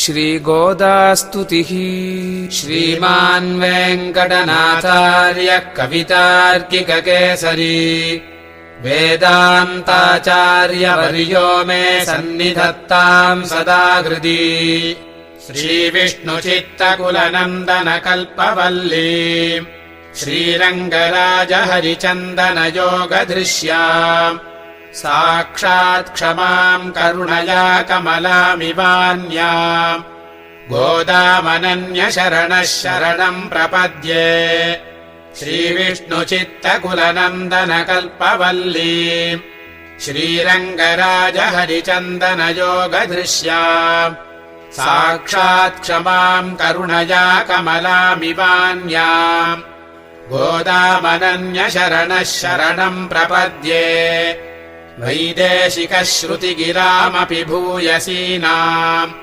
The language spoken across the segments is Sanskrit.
श्रीगोदास्तुतिः। श्रीमान् वेङ्कटनाथार्यः कवितार्किककेसरी वेदान्ताचार्यवर्यो मे सन्निधत्ताम् सदा हृदि। श्रीविष्णुचित्तकुलनन्दनकल्पवल्ली श्रीरङ्गराजहरिचन्दनयोगदृश्याम् साक्षात् क्षमाम् करुणया कमलामिवान्याम् गोदामनन्यशरणः शरणम् प्रपद्ये। श्रीविष्णुचित्तकुलनन्दनकल्पवल्ली श्रीरङ्गराजहरिचन्दनयोगदृश्याम् साक्षात् क्षमाम् करुणया कमलामिवान्याम् गोदामनन्यशरणः शरणम् प्रपद्ये। वैदेशिकश्रुतिगिरामपि भूयसीनाम्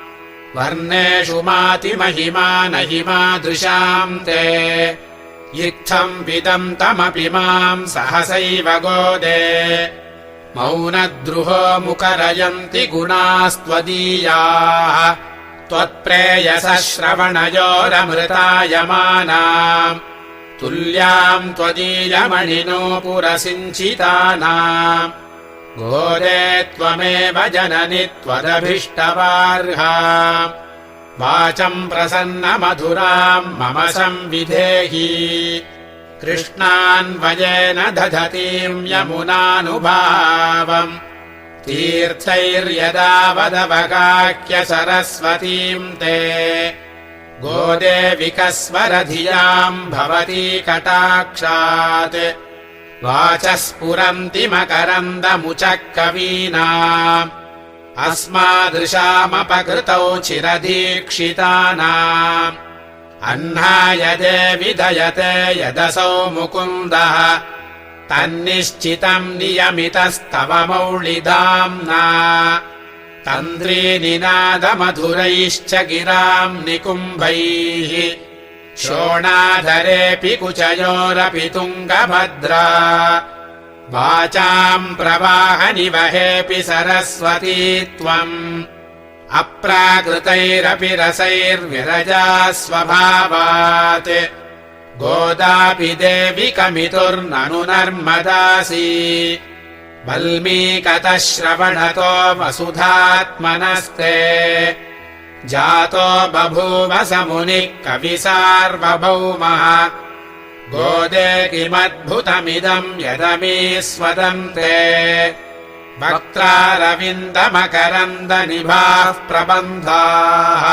वर्णेषु मातिमहिमा नहि मादृशाम् ते। इत्थम् विदम् तमपि माम् सहसैव गोदे मौनद्रुहो मुखरयन्ति गुणास्त्वदीयाः त्वत्प्रेयसः श्रवणयोरमृतायमानाम् तुल्याम् त्वदीयमणिनो पुरसिञ्चितानाम् गोदे त्वमेव जननि त्वदभीष्टवार्हा वाचम् प्रसन्नमधुराम् मम संविधेहि। कृष्णान्वयेन दधतीम् यमुनानुभावम् तीर्थैर्यदा वदवगाह्य सरस्वतीम् ते गोदे विकस्वरधियाम् भवती कटाक्षात् वाचः स्फुरन्ति मकरन्दमुचः कवीनाम् अस्मादृशामपकृतौ चिरदीक्षितानाम् अह्नाय देवि दयते यदसौ मुकुन्दः तन्निश्चितम् नियमितस्तव मौलिदाम्ना तन्द्रीनिनादमधुरैश्च गिराम् निकुम्भैः शोणाधरेऽपि कुचयोरपि तुङ्गभद्रा वाचाम् प्रवाहनिवहेऽपि सरस्वती त्वम् अप्राकृतैरपि रसैर्विरजा स्वभावात् गोदापि देवि कमितुर्ननु नर्मदासि वल्मीकतः श्रवणतो वसुधात्मनस्ते जातो बभूव स मुनिः कवि सार्वभौमः गोदे किमद्भुतमिदम् यदमीस्वदन्ते वक्त्रारविन्दमकरन्दनिभाः प्रबन्धाः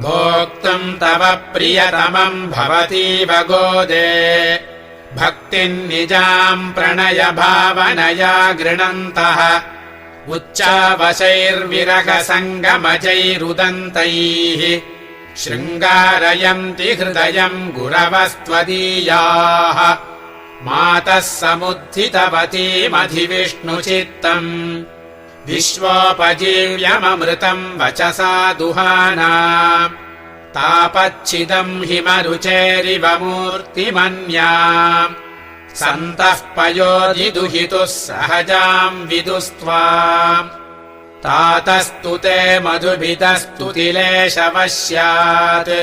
भोक्तुम् तव प्रियतमम् भवतीव गोदे भक्तिम् निजाम् प्रणय भावनया गृणन्तः उच्चावशैर्विरहसङ्गमजैरुदन्तैः शृङ्गारयन्ति हृदयम् गुरवस्त्वदीयाः मातः समुत्थितवतीमधिविष्णुचित्तम् विश्वोपजीव्यममृतम् वचसा दुहाना तापच्छिदम् हिमरुचेरिव मूर्तिमन्या सन्तः पयोधिदुहितुः सहजाम् विदुस्त्वाम् तातस्तु ते मधुभितस्तुतिलेशवश्यात्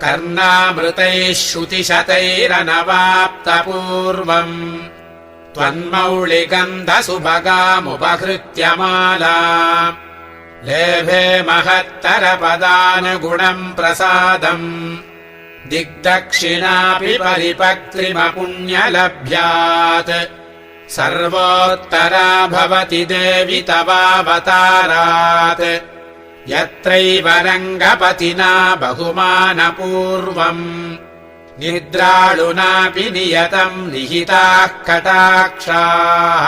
कर्णामृतैः श्रुतिशतैरनवाप्तपूर्वम् त्वन्मौलिगन्धसुभगामुपहृत्य माला लेभे महत्तरपदानुगुणम् प्रसादम् दिग्दक्षिणापि परिपक्त्रिमपुण्यलभ्यात् सर्वोत्तरा भवति देवि तवावतारात् यत्रैव रङ्गपतिना बहुमानपूर्वम् निद्रालुनापि नियतम् निहिताः कटाक्षाः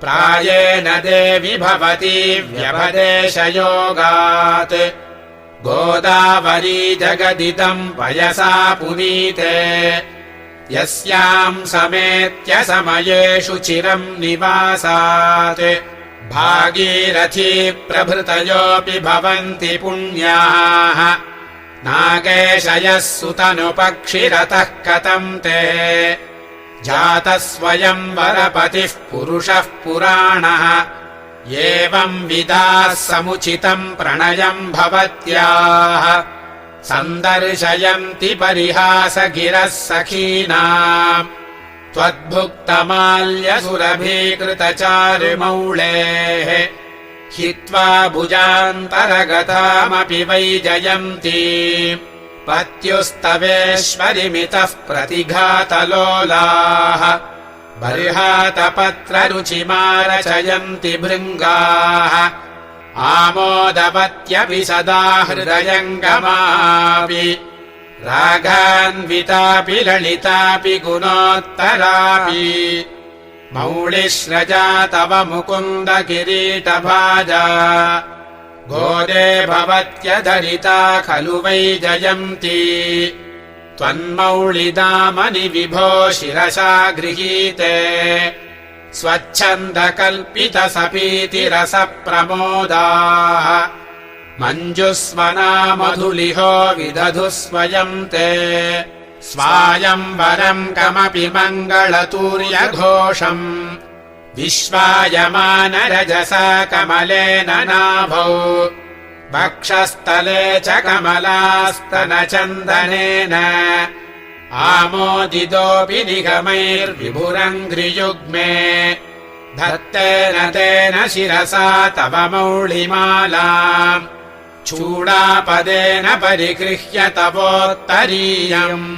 प्रायेण देवि भवती व्यपदेशयोगात् गोदावरी जगदिदम् वयसा पुनीते यस्याम् समेत्य समयेषु चिरम् निवासात् भागीरथी प्रभृतयोऽपि भवन्ति पुण्याः नागेशयः सुतनुपक्षिरतः कथम् ते जातः स्वयं वरपतिः पुरुषः पुराणः एवम् विदाः समुचितम् प्रणयम् भवत्याः सन्दर्शयन्ति परिहासगिरः सखीनाम् त्वद्भुक्तमाल्यसुरभीकृतचारुमौळेः हित्वा भुजान्तरगतामपि वै जयन्ती पत्युस्तवेश्वरिमितः प्रतिघातलोलाः बर्हातपत्ररुचिमारचयन्ति भृङ्गाः आमोदवत्यपि सदा हृदयङ्गमापि रागान्वितापि ललितापि गुणोत्तरापि मौलिश्रजा तव मुकुन्द किरीटभाजा गोदे भवत्यधरिता खलु वै जयन्ती त्वन्मौलिदामनि विभो शिरसा गृहीते स्वच्छन्दकल्पितसपीतिरसप्रमोदाः मञ्जुस्वना मधुलिहो विदधुः स्वयम् ते स्वायम्वरम् कमपि मङ्गलतूर्यघोषम् विश्वायमानरजसा कमलेन नाभौ वक्षस्थले च कमलास्तनचन्दनेन आमोदितोऽपि निगमैर्विभुरङ्घ्रियुग्मे धत्तेन तेन शिरसा तव मौलिमालाम् चूडापदेन परिगृह्य तवोत्तरीयम्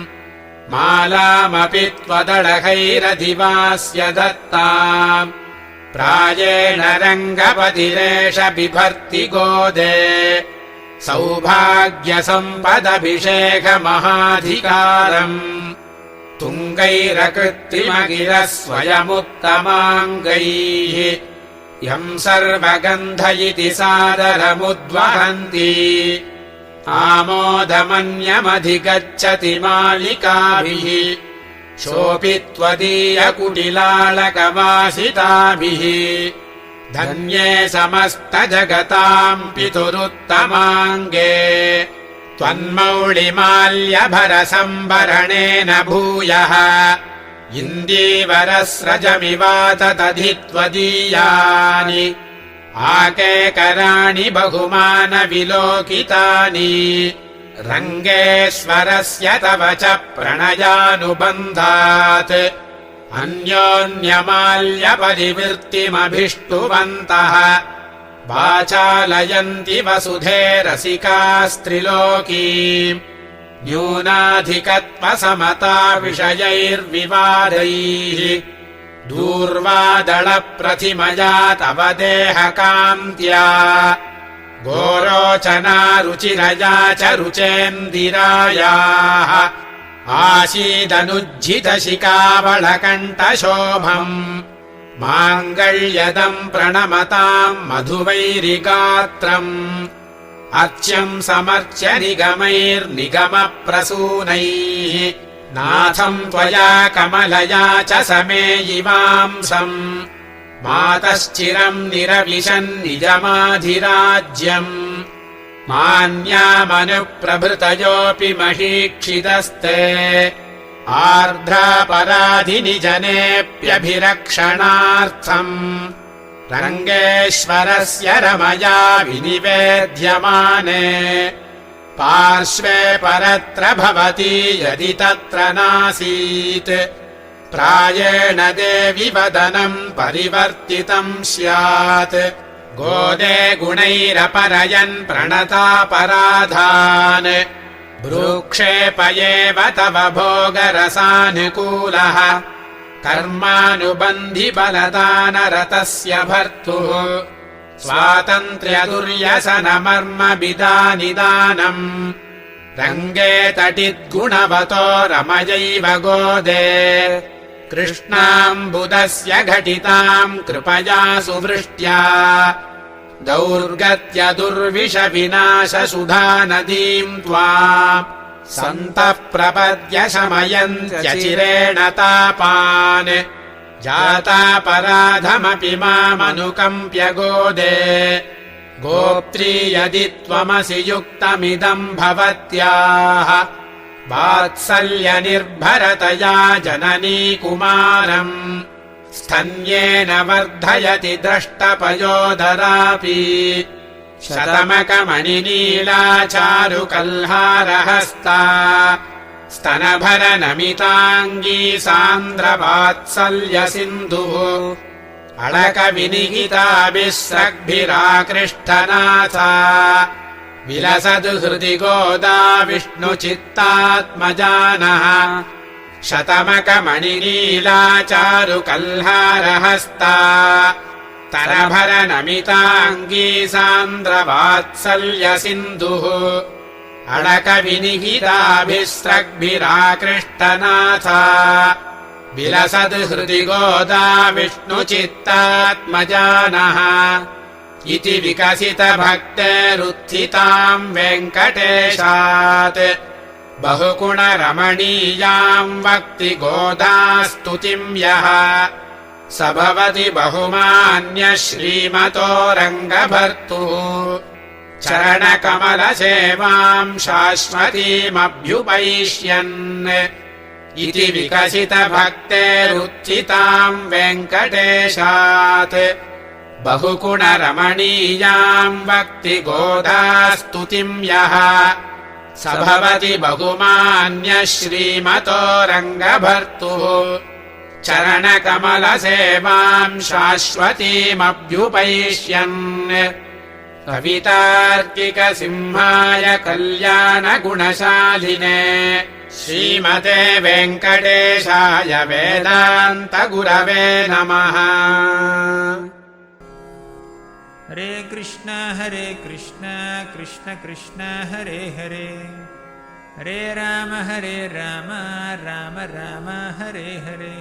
मालामपि त्वदळहैरधिवास्य दत्ताम् प्रायेण रङ्गपतिरेष बिभर्ति गोदे सौभाग्यसम्पदभिषेकमहाधिकारम् तुङ्गैरकृत्रिमगिरः स्वयमुत्तमाङ्गैः यम् सर्वगन्ध इति सादरमुद्वहन्ति आमोदमन्यमधिगच्छति मालिकाभिः सोऽपि त्वदीयकुटिलालकवासिताभिः धन्ये समस्तजगताम् पितुरुत्तमाङ्गे त्वन्मौलिमाल्यभरसम्भरणेन भूयः इन्दीवरस्रजमिवातदधि त्वदीयानि आकेकराणि बहुमानविलोकितानि रङ्गेश्वरस्य तव च प्रणयानुबन्धात् अन्योन्यमाल्यपरिवृत्तिमभिष्टुवन्तः वाचालयन्ति वसुधे रसिकास्त्रिलोकीम् न्यूनाधिकत्वसमता विषयैर्विवादैः दूर्वादलप्रतिमया तव देहकान्त्या गोरोचना रुचिरया च रुचेन्दिरायाः आसीदनुज्झितशिखावळकण्ठशोभम् माङ्गल्यदम् प्रणमताम् मधुवैरिगात्रम् अर्च्यम् समर्च्य निगमैर्निगमप्रसूनैः नाथम् त्वया कमलया च समेयिवांसम् मातश्चिरम् निरविशन् निजमाधिराज्यम् मान्यामनुप्रभृतयोऽपि महीक्षितस्ते आर्द्रापराधिनि जनेऽप्यभिरक्षणार्थम् रङ्गेश्वरस्य रमया विनिवेद्यमाने पार्श्वे परत्र भवति यदि तत्र नासीत् प्रायेण देवि वदनम् परिवर्तितम् स्यात् गोदे गुणैरपरयन् प्रणतापराधान् भ्रूक्षेपयेव तव भोगरसानुकूलः कर्मानुबन्धिबलदानरतस्य भर्तुः स्वातन्त्र्यदुर्यसनमर्मविदानिदानम् रङ्गे तटिद्गुणवतो रमयैव गोदे कृष्णाम्बुदस्य घटिताम् कृपया सुवृष्ट्या दौर्गत्य दुर्विषविनाशसुधा नदीम् त्वाम् सन्तः प्रपद्य शमयन्त्यचिरेण तापान् जातापराधमपि मामनुकम्प्य गोदे गोप्त्री यदि त्वमसि युक्तमिदम् भवत्याः वात्सल्यनिर्भरतया जननी कुमारम् स्तन्येन वर्धयति द्रष्टपयोधरापि शतमकमणिनीला चारुकल्हारहस्ता स्तनभरनमिताङ्गी सान्द्रवात्सल्यसिन्धुः अळकविनिहिताभिस्रग्भिराकृष्टनाथा विलसतु हृदि गोदा विष्णुचित्तात्मजानः शतमकमणिनीला चारुकल्हारहस्ता स्तनभरनमिताङ्गी सान्द्रवात्सल्यसिन्धुः अळकविनिहिताभिस्रग्भिराकृष्टनाथा विलसतु हृदि गोदा विष्णुचित्तात्मजानः इति विकसितभक्तेरुत्थिताम् वेङ्कटेशात् बहुगुणरमणीयाम् वक्ति गोदास्तुतिम् यः स भवति बहुमान्यः श्रीमतो रङ्गभर्तुः चरणकमलसेवाम् शाश्वतीमभ्युपैष्यन् इति विकसितभक्तेरुत्थिताम् वेङ्कटेशात् बहुगुणरमणीयाम् वक्ति गोदास्तुतिम् यः स भवति बहुमान्यः श्रीमतो रङ्गभर्तुः चरणकमलसेवाम् शाश्वतीमभ्युपैष्यन् कवितार्किकसिंहाय कल्याणगुणशालिने श्रीमते वेङ्कटेशाय वेदान्तगुरवे नमः। हरे कृष्ण कृष्ण कृष्ण हरे हरे हरे राम राम राम हरे हरे।